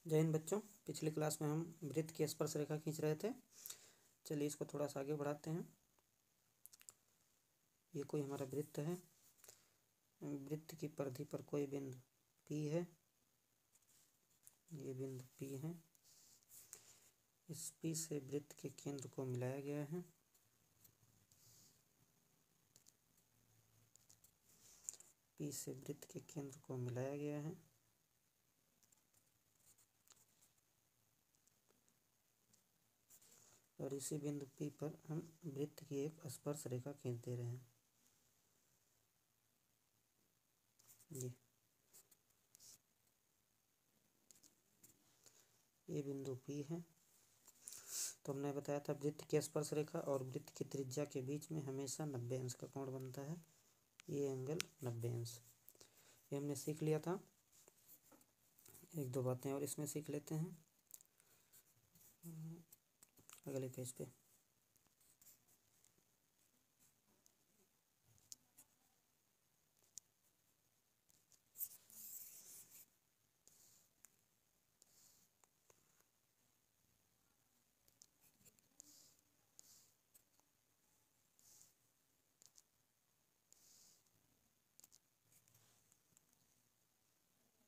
जय हिंद बच्चों। पिछली क्लास में हम वृत्त की स्पर्श रेखा खींच रहे थे। चलिए इसको थोड़ा सा आगे बढ़ाते हैं। ये कोई हमारा वृत्त है। वृत्त की परिधि पर कोई बिंदु P है। ये बिंदु P है। इस P से वृत्त के केंद्र को मिलाया गया है। P से वृत्त के केंद्र को मिलाया गया है। और इसी बिंदु P पर हम वृत्त की एक स्पर्श रेखा खींच दे रहे हैं। ये बिंदु P है। तो हमने बताया था वृत्त की स्पर्श रेखा और वृत्त की त्रिज्या के बीच में हमेशा 90 अंश का कोण बनता है। ये एंगल 90 अंश, ये हमने सीख लिया था। एक दो बातें और इसमें सीख लेते हैं अगले पेज पे।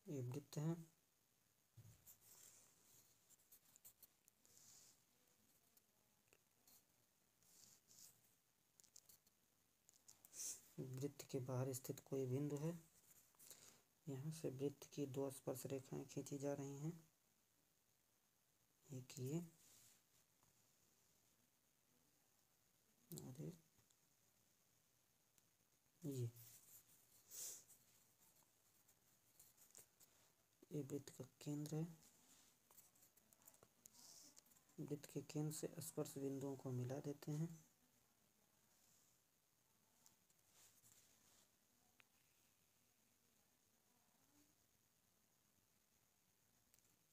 ये वृत्त है। वृत्त के बाहर स्थित कोई बिंदु है। यहाँ से वृत्त की दो स्पर्श रेखाएं खींची जा रही हैं। एक ये और ये वृत्त का केंद्र है। वृत्त के केंद्र से स्पर्श बिंदुओं को मिला देते हैं।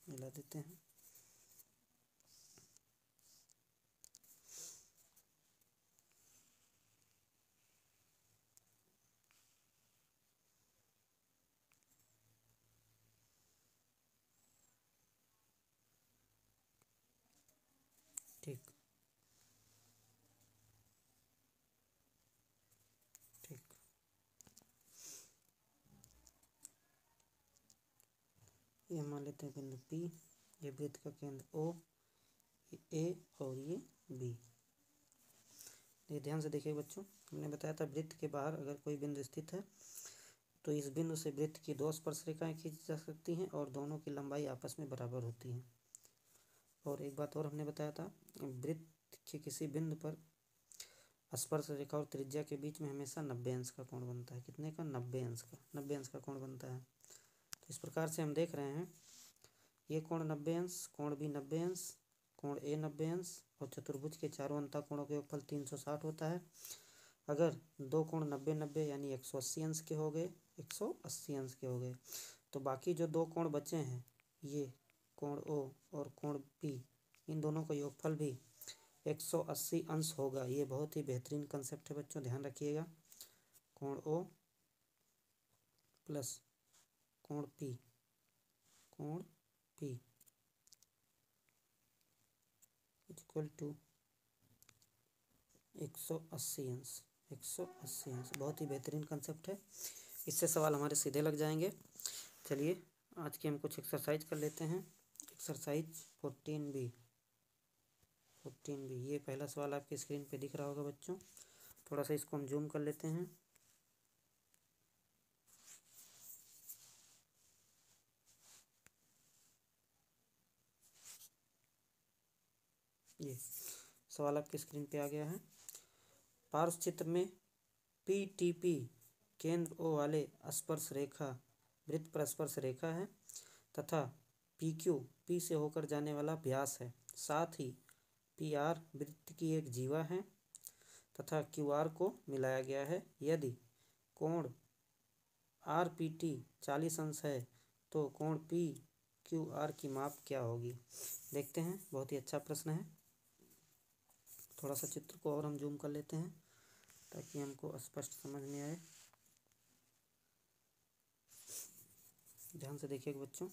मिला देते हैं। ठीक ठीक। ये मान लेते हैं बिंदु P। ये वृत्त का केंद्र O, ये A और ये B। ये ध्यान से देखिए बच्चों, हमने बताया था वृत्त के बाहर अगर कोई बिंदु स्थित है तो इस बिंदु से वृत्त की दो स्पर्श रेखाएं खींची जा सकती हैं और दोनों की लंबाई आपस में बराबर होती है। और एक बात और हमने बताया था, वृत्त के किसी बिंदु पर स्पर्श रेखा और त्रिज्या के बीच में हमेशा 90 अंश का कोण बनता है। कितने का? 90 अंश का। 90 अंश का कोण बनता है। तो इस प्रकार से हम देख रहे हैं, ये कोण 90 अंश, कोण भी 90 अंश, कोण A 90 अंश और चतुर्भुज के चारों अंतःकोणों के योगफल 360 होता है। अगर दो कोण 90-90 यानी 180 अंश के हो गए, 180 अंश के हो गए, तो बाकी जो दो कोण बचे हैं, ये कोण O और कोण P, इन दोनों का योगफल भी 180 अंश होगा। ये बहुत ही बेहतरीन कंसेप्ट है बच्चों, ध्यान रखिएगा। कोण O प्लस कोण P, कोण P इक्वल टू 180 अंश। 180 अंश बहुत ही बेहतरीन कंसेप्ट है। इससे सवाल हमारे सीधे लग जाएंगे। चलिए आज की हम कुछ एक्सरसाइज कर लेते हैं। Exercise 14B। ये पहला सवाल आपकी स्क्रीन पे दिख रहा होगा बच्चों। थोड़ा सा इसको हम जूम कर लेते हैं। ये सवाल आपकी स्क्रीन पे आ गया है। पार्श्व चित्र में PTP केंद्र O वाले स्पर्श रेखा वृत्त पर स्पर्श रेखा है तथा PQ P से होकर जाने वाला व्यास है। साथ ही PR वृत्त की एक जीवा है तथा QR को मिलाया गया है। यदि कोण RPT 40 अंश है तो कोण PQR की माप क्या होगी? देखते हैं, बहुत ही अच्छा प्रश्न है। थोड़ा सा चित्र को और हम जूम कर लेते हैं ताकि हमको स्पष्ट समझ में आए। ध्यान से देखिएगा बच्चों।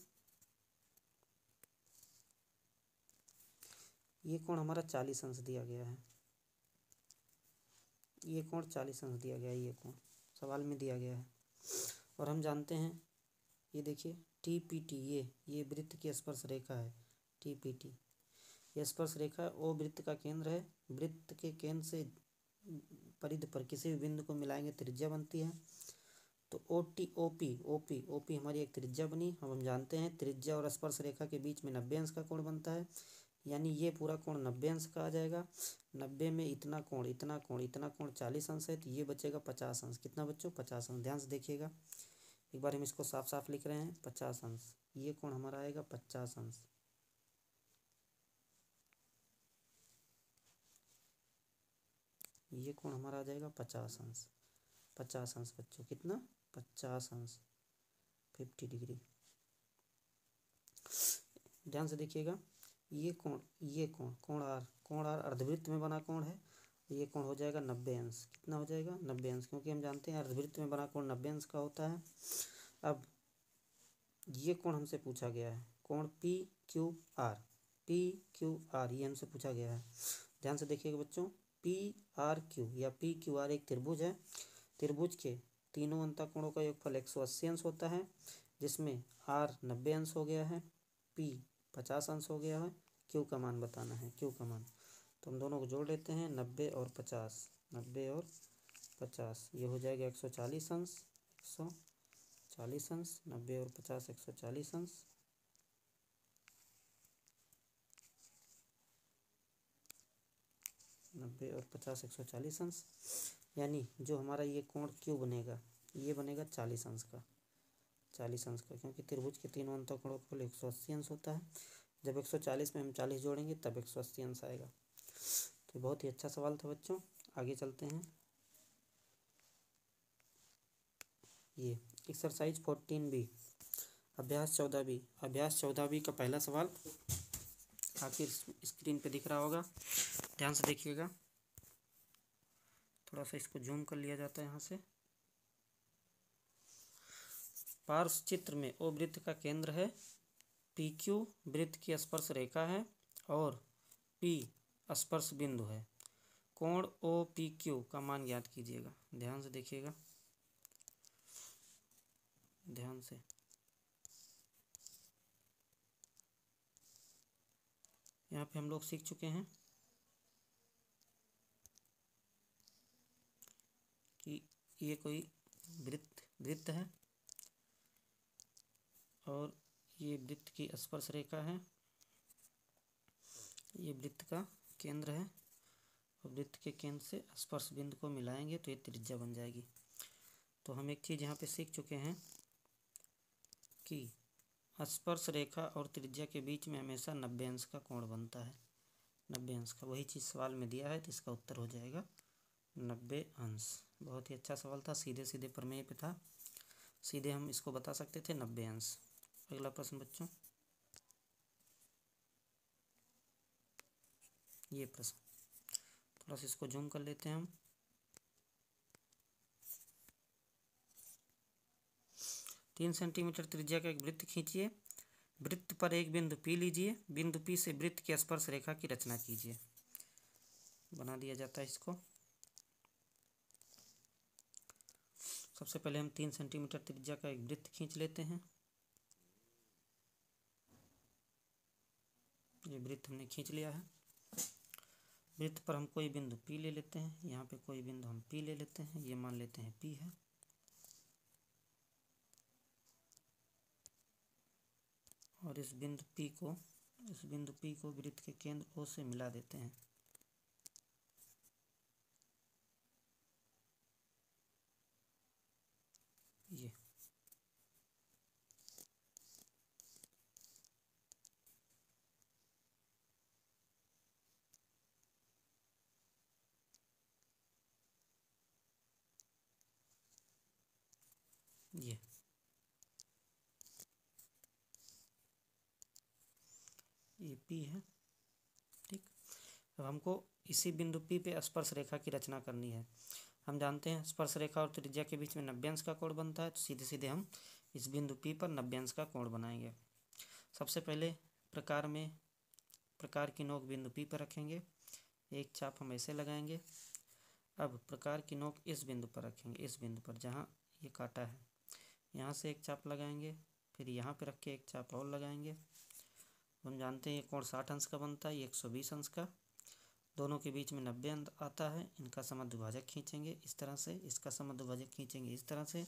ये कोण हमारा 40 अंश दिया गया है, ये कोण 40 अंश दिया गया है, ये कोण सवाल में दिया गया है। और हम जानते हैं, ये देखिए TPT, ये वृत्त की स्पर्श रेखा है। TPT ये स्पर्श रेखा ओ वृत्त का केंद्र है। वृत्त के केंद्र से परिधि पर किसी भी बिंदु को मिलाएंगे त्रिज्या बनती है। तो OP हमारी एक त्रिज्या बनी। अब हम जानते हैं त्रिज्या और स्पर्श रेखा के बीच में 90 अंश का कोण बनता है, यानी ये पूरा कोण 90 अंश का आ जाएगा। 90 में इतना कोण 40 अंश है, तो ये बचेगा 50 अंश। कितना बच्चों? 50 अंश। ध्यान से देखिएगा, एक बार हम इसको साफ साफ लिख रहे हैं, 50 अंश। ये कोण हमारा आएगा 50 अंश। ये कोण हमारा आ जाएगा 50 अंश। 50 अंश बच्चों, कितना? 50 अंश, 50 डिग्री। ध्यान से देखिएगा, ये कोण कोण आर अर्धवृत्त में बना कोण है। ये कोण हो जाएगा 90 अंश। कितना हो जाएगा? 90 अंश, क्योंकि हम जानते हैं अर्धवृत्त में बना कोण 90 अंश का होता है। अब ये कोण हमसे पूछा गया है, कोण PQR, ये हमसे पूछा गया है। ध्यान से देखिएगा बच्चों, PRQ या PQR एक त्रिभुज है। त्रिभुज के तीनों अंतःकोणों का योगफल 180 अंश होता है, जिसमें R 90 अंश हो गया है, P 50 अंश हो गया है। Q का मान बताना है, Q का मान। तो हम दोनों को जोड़ लेते हैं, 90 और 50, 90 और 50, ये हो जाएगा 140 अंश। 140 अंश, 90 और 50, 140 अंश। 90 और 50, 140 अंश। यानी जो हमारा ये कोण Q बनेगा, ये बनेगा 40 अंश का, 40 अंश का, क्योंकि त्रिभुज के तीनों अंतःकोणों का कुल 180 अंश होता है। जब 140 में हम 40 जोड़ेंगे तब 180 अंश आएगा। तो बहुत ही अच्छा सवाल था बच्चों। आगे चलते हैं। ये एक्सरसाइज 14B, अभ्यास 14B। अभ्यास 14B का पहला सवाल आखिर स्क्रीन पे दिख रहा होगा, ध्यान से देखिएगा। थोड़ा सा इसको जूम कर लिया जाता है यहाँ से। पार्श्व चित्र में ओ वृत्त का केंद्र है, PQ वृत्त की स्पर्श रेखा है और P स्पर्श बिंदु है। कोण OPQ का मान ज्ञात कीजिएगा। ध्यान से देखिएगा, ध्यान से। यहाँ पे हम लोग सीख चुके हैं कि ये कोई वृत्त है और ये वृत्त की स्पर्श रेखा है, ये वृत्त का केंद्र है और वृत्त के केंद्र से स्पर्श बिंदु को मिलाएंगे तो ये त्रिज्या बन जाएगी। तो हम एक चीज़ यहाँ पे सीख चुके हैं कि स्पर्श रेखा और त्रिज्या के बीच में हमेशा 90 अंश का कोण बनता है, 90 अंश का। वही चीज़ सवाल में दिया है, तो इसका उत्तर हो जाएगा 90 अंश। बहुत ही अच्छा सवाल था, सीधे सीधे प्रमेय पे था, सीधे हम इसको बता सकते थे 90 अंश। अगला प्रश्न बच्चों, ये प्रश्न थोड़ा सा इसको जूम कर लेते हैं हम। तीन सेंटीमीटर त्रिज्या का एक वृत्त खींचिए, वृत्त पर एक बिंदु P लीजिए, बिंदु P से वृत्त की स्पर्श रेखा की रचना कीजिए। बना दिया जाता है इसको। सबसे पहले हम 3 सेंटीमीटर त्रिज्या का एक वृत्त खींच लेते हैं। ये वृत्त हमने खींच लिया है। वृत्त पर हम कोई बिंदु P ले लेते हैं, यहाँ पे कोई बिंदु हम P ले लेते हैं, ये मान लेते हैं P है। और इस बिंदु P को वृत्त के केंद्र O से मिला देते हैं। ये P है, ठीक। अब हमको इसी बिंदु P पे स्पर्श रेखा की रचना करनी है। हम जानते हैं स्पर्श रेखा और त्रिज्या के बीच में 90 अंश का कोण बनता है, तो सीधे सीधे हम इस बिंदु P पर 90 अंश का कोण बनाएंगे। सबसे पहले प्रकार में प्रकार की नोक बिंदु P पर रखेंगे, एक चाप हम ऐसे लगाएंगे। अब प्रकार की नोक इस बिंदु पर रखेंगे, इस बिंदु पर जहाँ ये काटा है, यहाँ से एक चाप लगाएंगे, फिर यहाँ पे रख के एक चाप और लगाएंगे। हम जानते हैं ये कोण 60 अंश का बनता है, ये 120 अंश का, दोनों के बीच में 90 अंश आता है। इनका समद्विभाजक खींचेंगे इस तरह से, इसका समद्विभाजक खींचेंगे इस तरह से।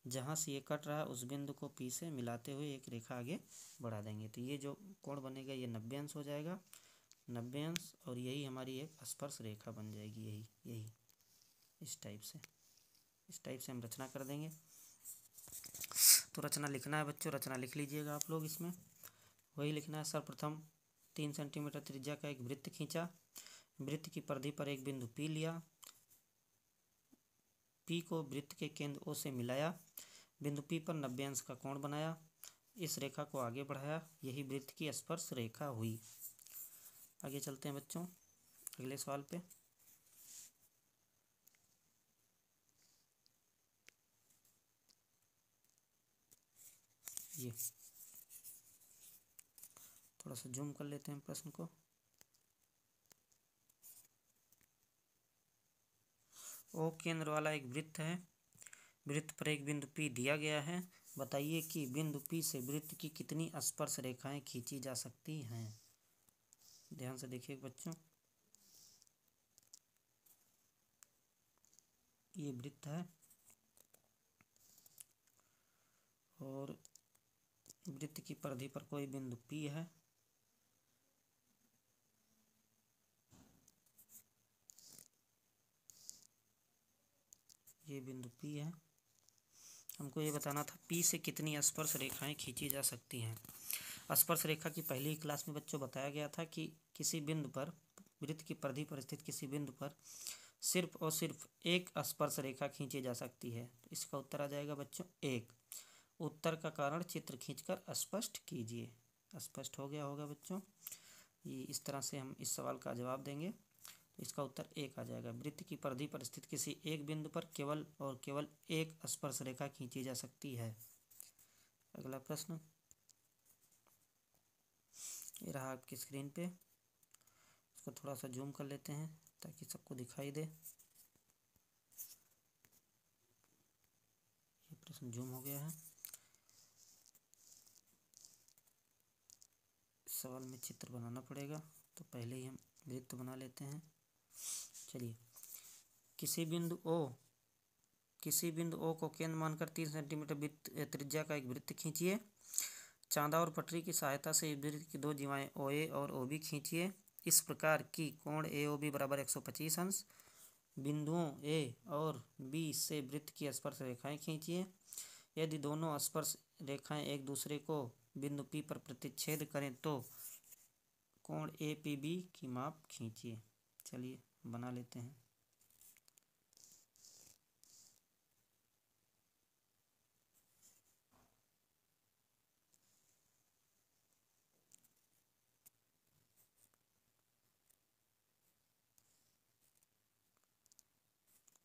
जहाँ से ये कट रहा है उस बिंदु को P से मिलाते हुए एक रेखा आगे बढ़ा देंगे, तो ये जो कोण बनेगा ये 90 अंश हो जाएगा, 90 अंश, और यही हमारी एक स्पर्श रेखा बन जाएगी। यही इस टाइप से हम रचना कर देंगे। तो रचना लिखना है बच्चों, रचना लिख लीजिएगा आप लोग। इसमें वही लिखना है। सर्वप्रथम 3 सेंटीमीटर त्रिज्या का एक वृत्त खींचा, वृत्त की परिधि पर एक बिंदु P लिया, P को वृत्त के केंद्र O से मिलाया, बिंदु P पर 90 अंश का कोण बनाया, इस रेखा को आगे बढ़ाया, यही वृत्त की स्पर्श रेखा हुई। आगे चलते हैं बच्चों अगले सवाल पे। ये थोड़ा सा जूम कर लेते हैं प्रश्न को। O केंद्र वाला एक वृत्त है, वृत्त पर एक बिंदु P दिया गया है। बताइए कि बिंदु P से वृत्त की कितनी स्पर्श रेखाएं खींची जा सकती हैं। ध्यान से देखिए बच्चों, ये वृत्त है और वृत्त की परिधि पर कोई बिंदु P है, ये बिंदु P है। हमको ये बताना था P से कितनी स्पर्श रेखाएं खींची जा सकती हैं। स्पर्श रेखा की पहली क्लास में बच्चों बताया गया था कि किसी बिंदु पर, वृत्त की परिधि पर स्थित किसी बिंदु पर सिर्फ और सिर्फ एक स्पर्श रेखा खींची जा सकती है। तो इसका उत्तर आ जाएगा बच्चों 1। उत्तर का कारण चित्र खींचकर स्पष्ट कीजिए। स्पष्ट हो गया होगा बच्चों। ये इस तरह से हम इस सवाल का जवाब देंगे, तो इसका उत्तर 1 आ जाएगा। वृत्त की परिधि पर स्थित किसी एक बिंदु पर केवल और केवल एक स्पर्श रेखा खींची जा सकती है। अगला प्रश्न ये रहा आपकी स्क्रीन पे, इसको थोड़ा सा जूम कर लेते हैं ताकि सबको दिखाई दे। ये प्रश्न जूम हो गया है। इस सवाल में चित्र बनाना पड़ेगा, तो पहले ही हम वृत्त बना लेते हैं। चलिए, किसी बिंदु O को केंद्र मानकर 3 सेंटीमीटर त्रिज्या का एक वृत्त खींचिए। चांदा और पटरी की सहायता से वृत्त की दो जीवाएं OA और OB खींचिए। इस प्रकार की कोण AOB बराबर 125 अंश। बिंदुओं A और B से वृत्त की स्पर्श रेखाएं खींचिए। यदि दोनों स्पर्श रेखाएं एक दूसरे को बिंदु P पर प्रतिच्छेद करें तो कोण APB की माप खींचिए। चलिए बना लेते हैं।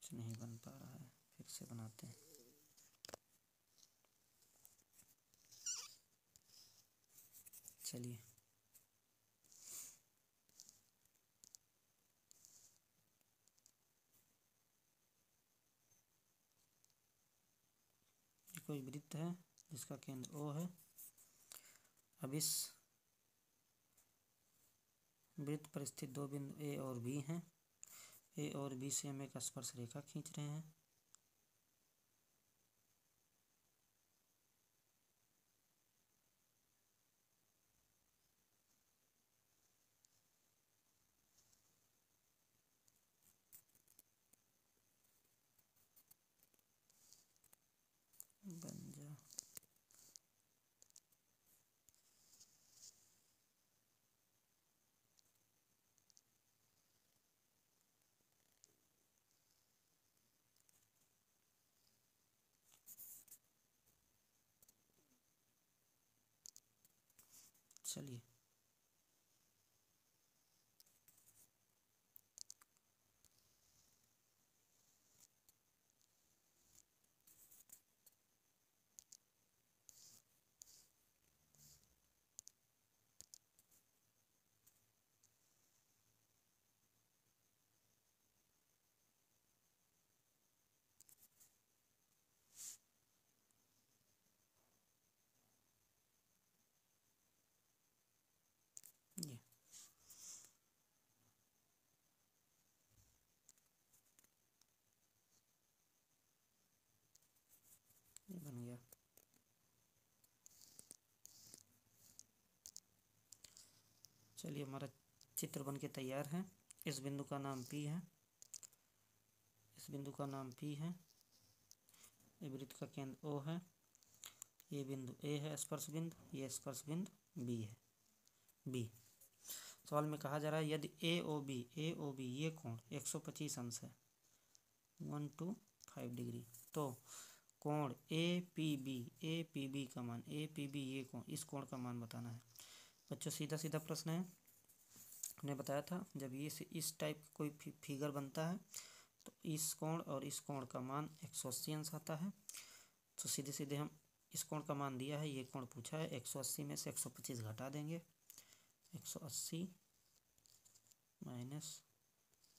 कुछ नहीं बन पा रहा है, फिर से बनाते हैं। चलिए, कोई वृत्त है जिसका केंद्र O है। अब इस वृत्त पर स्थित दो बिंदु A और B हैं। A और B से हम एक स्पर्श रेखा खींच रहे हैं। बन जा। चलिए, चलिए हमारा चित्र बन के तैयार है। इस बिंदु का नाम P है, इस बिंदु का नाम P है, ये वृत्त का केंद्र O है, ये बिंदु A है स्पर्श बिंदु, ये स्पर्श बिंदु B है, B। सवाल में कहा जा रहा है यदि AOB ये कोण 125 अंश है 125 डिग्री, तो कोण APB का मान, APB ये कोण, इस कोण का मान बताना है। बच्चों सीधा सीधा प्रश्न है। हमने बताया था जब ये इस टाइप का कोई फिगर बनता है तो इस कोण और इस कोण का मान 180 अंश आता है। तो सीधे सीधे हम इस कोण का मान दिया है, ये कोण पूछा है, 180 में से 125 घटा देंगे, 180 माइनस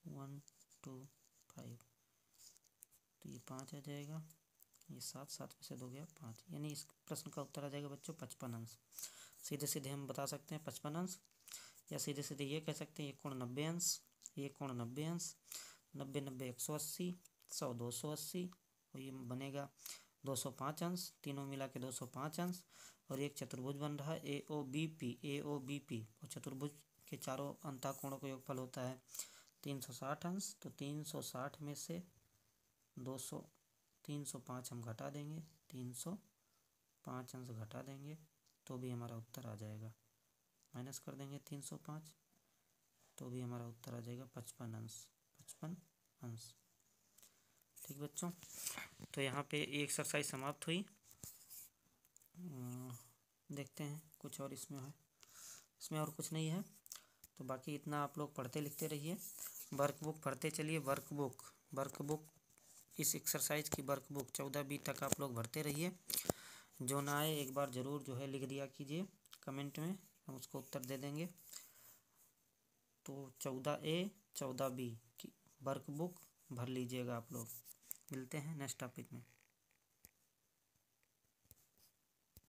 125, तो ये 5 आ जाएगा, ये 7 में से 2 गया 5, यानी इस प्रश्न का उत्तर आ जाएगा बच्चों 55 अंश। सीधे सीधे हम बता सकते हैं 55 अंश, या सीधे सीधे ये कह सकते हैं ये कोण 90 अंश, ये कोण 90 अंश, 90 90 180, 100 280, और ये बनेगा 205 अंश, तीनों मिला के 205 अंश। और एक चतुर्भुज बन रहा है AOBP, और चतुर्भुज के चारों अंतःकोणों का योगफल होता है 360 अंश। तो 360 में से 305 हम घटा देंगे, 305 अंश घटा देंगे तो भी हमारा उत्तर आ जाएगा, माइनस कर देंगे 305 तो भी हमारा उत्तर आ जाएगा 55 अंश, 55 अंश। ठीक बच्चों, तो यहाँ पे ये एक्सरसाइज समाप्त हुई। देखते हैं कुछ और इसमें है, इसमें और कुछ नहीं है, तो बाकी इतना आप लोग पढ़ते लिखते रहिए। वर्कबुक पढ़ते चलिए, वर्कबुक इस एक्सरसाइज की वर्कबुक 14B तक आप लोग भरते रहिए। जो ना आए एक बार ज़रूर जो है लिख दिया कीजिए कमेंट में, हम उसको उत्तर दे देंगे। तो 14A 14B की वर्कबुक भर लीजिएगा आप लोग। मिलते हैं नेक्स्ट टॉपिक में।